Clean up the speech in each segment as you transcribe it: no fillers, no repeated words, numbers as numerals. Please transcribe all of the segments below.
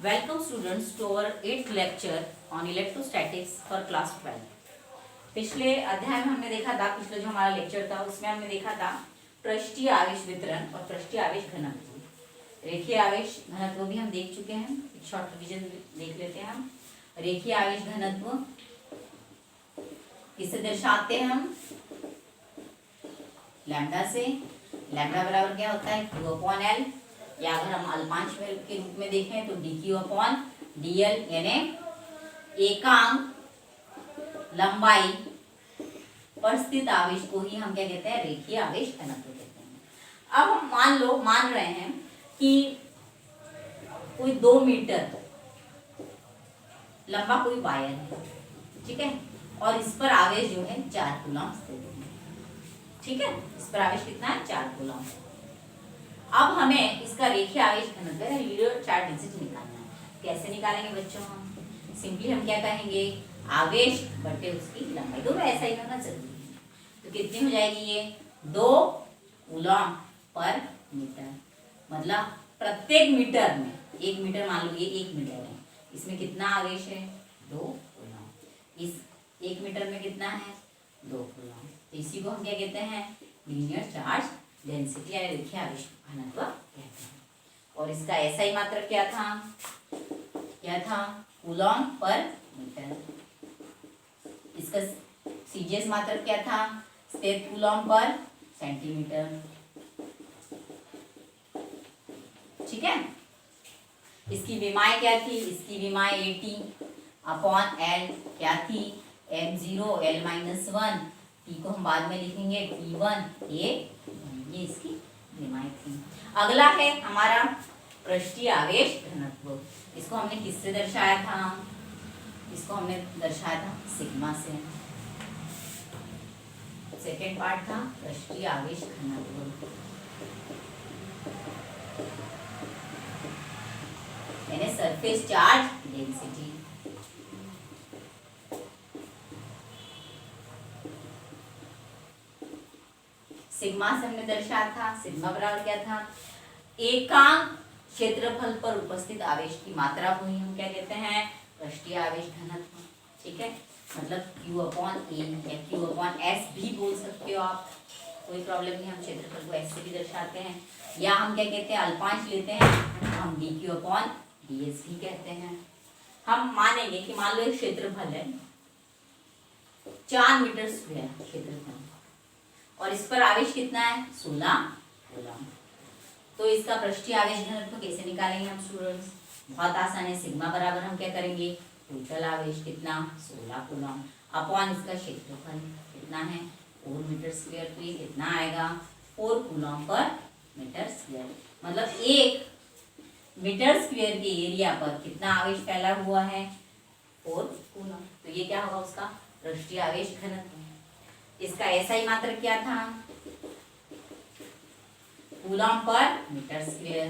Welcome students to our 8th lecture on electrostatics for class 12। पिछले अध्याय में हमने देखा था, पिछले जो हमारा लेक्चर था उसमें हमने देखा था पृष्ठीय आवेश वितरण और पृष्ठीय आवेश घनत्व। रेखीय आवेश घनत्व भी हम देख चुके हैं, एक शॉर्ट रिवीजन देख लेते हैं हम। रेखीय आवेश घनत्व किसे दर्शाते हैं हम? लैम्डा से। लैम्डा बराबर क्या होता है? Q/L, या अगर हम अल्पांश के रूप में देखें तो dQ/dL, यानी एकांक लंबाई पर स्थित आवेश को ही हम क्या कहते हैं? रेखीय आवेश घनत्व कहते हैं। अब हम मान रहे हैं कि कोई 2 मीटर लंबा कोई वायर है, ठीक है, और इस पर आवेश जो है 4 कूलम स्थित है, ठीक है। इस पर आवेश कितना है? 4 कूलम। अब हमें इसका रेखीय आवेश घनत्व है लीनियर चार्ज डेंसिटी निकालना है। कैसे निकालेंगे बच्चों? हम सिंपली हम क्या कहेंगे? आवेश बटे उसकी लंबाई, दोनों ऐसा ही होना जरूरी है। तो कितनी हो जाएगी ये? 2 कूलम पर मीटर। मतलब प्रत्येक मीटर में, 1 मीटर मान लो, ये 1 मीटर है, इसमें कितना आवेश है? 2 कूलम। इस 1 मीटर में कितना है? 2 कूलम। तो इसी को हम क्या कहते हैं? लीनियर चार्ज डेंसिटी या रेखीय आवेश घनत्व कहते हैं। और इसका SI मात्रक क्या था? Coulomb per metre. इसका CGS मात्रक क्या था? स्थित कूलम पर सेंटीमीटर, ठीक है। इसकी विमाएं क्या थी? इसकी विमाएं AT/L क्या थी? m0 L-1, T को हम बाद में लिखेंगे T1 ये इसकी विमाएं थी। अगला है हमारा पृष्ठीय आवेश घनत्व। इसको हमने किससे दर्शाया था? इसको हमने दर्शाया था सिग्मा से। सेकेंड पार्ट था पृष्ठीय आवेश घनत्व, यानी सरफेस चार्ज डेंसिटी। सिग्मा से हमने दर्शाया था, सिग्मा बराबर क्या था? एकांक क्षेत्रफल पर उपस्थित आवेश की मात्रा को ही हम क्या कहते हैं? पृष्ठीय आवेश घनत्व, ठीक है। मतलब Q/A या Q/S भी बोल सकते हो आप, कोई प्रॉब्लम नहीं। हम क्षेत्रफल को S से भी दर्शाते हैं, या हम क्या कहते हैं? अल्पांश लेते हैं, हम dQ/dS भी कहते हैं। हम मानेंगे कि मान लो एक क्षेत्रफल है 4 मीटर स्क्वायर क्षेत्रफल, और इस पर आवेश कितना है? 16 कूलम। तो इसका पृष्ठीय आवेश घनत्व कैसे निकालेंगे हम स्टूडेंट्स? बहुत आसान है। सिग्मा बराबर हम क्या करेंगे? टोटल आवेश कितना? 16 कूलम अपॉन इसका क्षेत्रफल कितना है? 4 मीटर स्क्वायर। तो ये कितना आएगा? 4 कूलम पर मीटर स्क्वायर। मतलब 1 मीटर स्क्वायर के एरिया पर कितना आवेश फैला हुआ है? 4 कूलम। तो ये क्या होगा? उसका पृष्ठीय आवेश घनत्व। इसका SI मात्रक क्या था? Coulomb per metre square.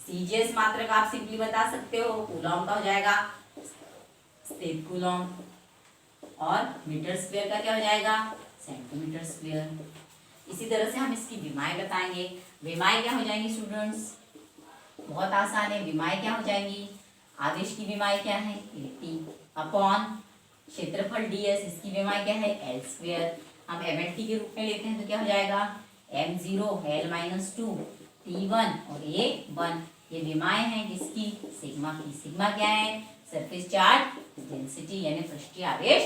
CGS मात्रक आप सिंपली बता सकते हो, कूलम का हो जाएगा स्थित कूलम, और मीटर स्क्वायर का क्या हो जाएगा? Centimetre square. इसी तरह से हम इसकी विमाएं बताएंगे। विमाएं क्या हो जाएंगी स्टूडेंट्स? बहुत आसान है। विमाएं क्या हो जाएंगी? आवेश की विमाएं क्या है? AT/, क्षेत्रफल DS, इसकी विमाएं क्या है? L²। हम MLT के रूप में लेते हैं तो क्या हो जाएगा? m0 L-2 T1 और A1। ये विमाएं हैं किसकी? सिग्मा की। सिग्मा क्या है? सरफेस चार्ज डेंसिटी, यानी पृष्ठीय आवेश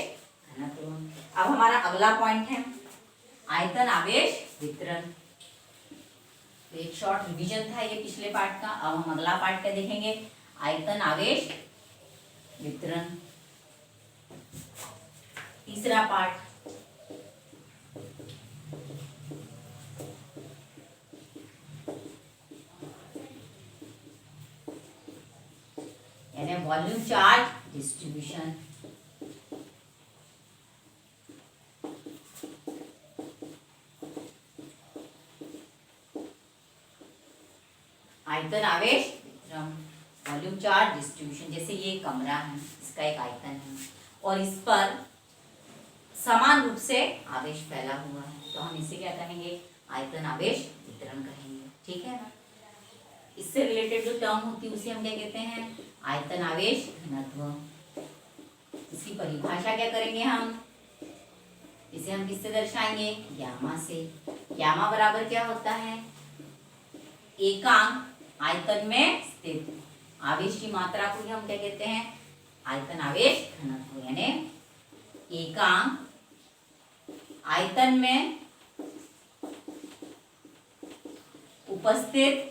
घनत्व। अब हमारा अगला पॉइंट है आयतन आवेश वितरण। तो एक शॉर्ट रिवीजन था ये पिछले पार्ट का। अब हम अगला पार्ट क्या देखेंगे? आयतन आवेश वितरण, तीसरा पार्ट। यानी वॉल्यूम चार्ज डिस्ट्रीब्यूशन। आयतन आवेश वितरण, वॉल्यूम चार्ज डिस्ट्रीब्यूशन। जैसे ये कमरा है, इसका एक आयतन है और इस पर समान रूप से आवेश फैला हुआ है, तो हम इसे क्या कहेंगे? आयतन आवेश वितरण कहेंगे, ठीक है ना। इससे रिलेटेड जो टर्म होती है उसे हम क्या कहते हैं, आयतन आवेश घनत्व। इसकी परिभाषा क्या करेंगे हम, इसे हम किससे दर्शाएंगे, गामा से। गामा बराबर क्या होता है, एकांक आयतन में स्थित आवेश की मात्रा को हम क्या कहते हैं, आयतन आवेश घनत्व, यानी एकांक आयतन में उपस्थित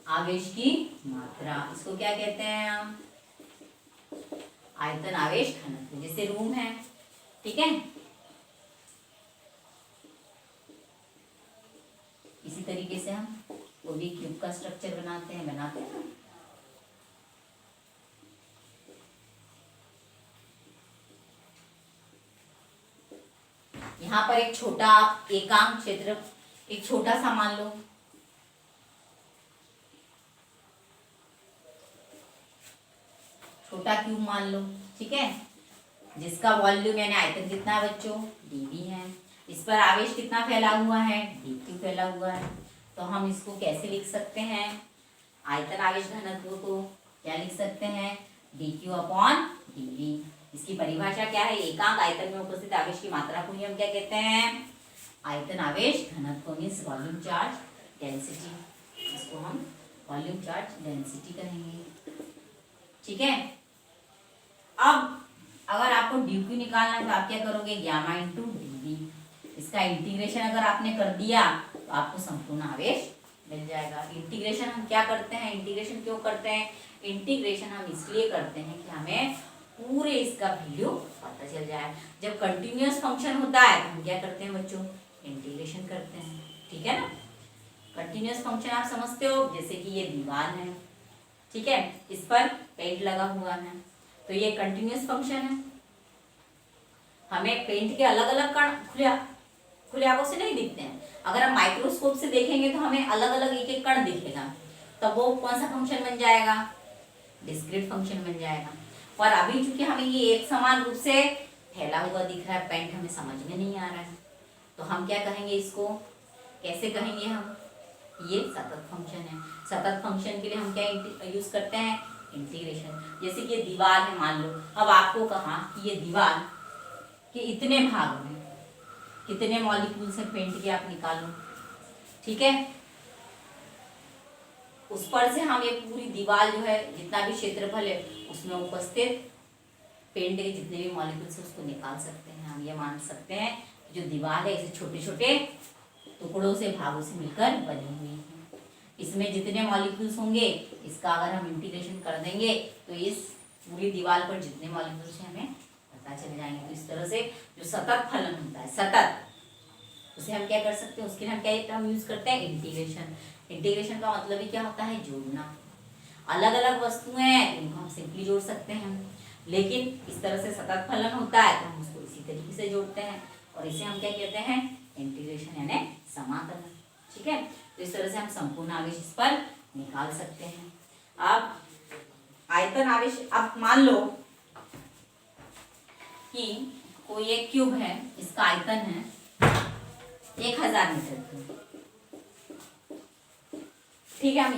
आवेश की मात्रा, इसको क्या कहते हैं हम, आयतन आवेश घनत्व। जैसे रूम है, ठीक है, इसी तरीके से हम वो भी क्यूब का स्ट्रक्चर बनाते हैं ना। यहाँ पर एक छोटा एकांक क्षेत्र, एक छोटा सा मान लो, छोटा क्यूब मान लो, ठीक है, जिसका वॉल्यूम यानी आयतन कितना है बच्चों, dv है। इस पर आवेश कितना फैला हुआ है, dq फैला हुआ है। तो हम इसको कैसे लिख सकते हैं, आयतन आवेश घनत्व को क्या लिख सकते हैं, dq अपॉन dv। इसकी परिभाषा क्या है, एकांक आयतन में उपस्थित आवेश की मात्रा को ही हम क्या कहते हैं, आयतन आवेश घनत्व, मीन्स वॉल्यूम चार्ज डेंसिटी। इसको हम वॉल्यूम चार्ज डेंसिटी कहेंगे, ठीक है। अब अगर आपको dq निकालना है तो आप क्या करोगे, गामा इंटू dv। इसका इंटीग्रेशन अगर आपने कर दिया तो आपको संपूर्ण आवेश मिल जाएगा। इंटीग्रेशन हम क्या करते हैं, इंटीग्रेशन क्यों करते हैं, इंटीग्रेशन हम इसलिए करते हैं कि हमें पूरे इसका वैल्यू पता चल जाए। जब कंटिन्यूअस फंक्शन होता है तो हम क्या करते हैं बच्चों, इंटीग्रेशन करते हैं, ठीक है ना। कंटिन्यूअस फंक्शन आप समझते हो, जैसे कि ये दीवार है, ठीक है, इस पर पेंट लगा हुआ है, तो ये कंटिन्यूअस फंक्शन है। हमें पेंट के अलग अलग कण खुले आंखों से नहीं दिखते हैं, अगर हम माइक्रोस्कोप से देखेंगे तो हमें अलग अलग एक एक कण दिखेगा, तब वो कौन सा फंक्शन बन जाएगा, डिस्क्रीट फंक्शन बन जाएगा। और अभी चूंकि हमें ये एक समान रूप से फैला हुआ दिख रहा है, पेंट हमें समझ में नहीं आ रहा है, तो हम क्या कहेंगे, इसको कैसे कहेंगे हम, ये सतत फंक्शन है। सतत फंक्शन के लिए हम क्या यूज करते हैं, इंटीग्रेशन। जैसे कि ये दीवार है मान लो, अब आपको कहा कि ये दीवार के इतने भाग में कितने मॉलिक्यूल से पेंट किया, आप निकालो, ठीक है। उस पर से हम ये पूरी दीवार जो है, जितना भी क्षेत्रफल है उसमें उपस्थित पेंट के जितने भी मॉलिक्यूल्स है उसको निकाल सकते हैं। हम ये मान सकते हैं जो दीवार है इसे छोटे छोटे टुकड़ों से, भागों से मिलकर बनी हुई है। इसमें जितने मॉलिक्यूल्स होंगे, इसका अगर हम इंटीग्रेशन कर देंगे तो इस पूरी दीवार पर जितने मॉलिक्यूल्स हैं हमें पता चल जाएंगे। तो इस तरह से जो सतत फलन होता है, सतत, उसे हम क्या कर सकते हैं, उसके लिए हम क्या टर्म यूज करते हैं, इंटीग्रेशन। इंटीग्रेशन का मतलब ही क्या होता है, जोड़ना। अलग अलग वस्तुएं हैं उनको हम सिंपली जोड़ सकते हैं, लेकिन इस तरह से सतत फलन होता है तो हम उसको इसी तरीके से जोड़ते हैं, और इसे हम क्या कहते हैं, इंटीग्रेशन यानी समाकलन, ठीक है। तो इस तरह से हम संपूर्ण आवेश इस पर निकाल सकते हैं। अब आयतन आवेश, अब मान लो कि कोई एक क्यूब है, इसका आयतन है 1000 मीटर, ठीक है। हम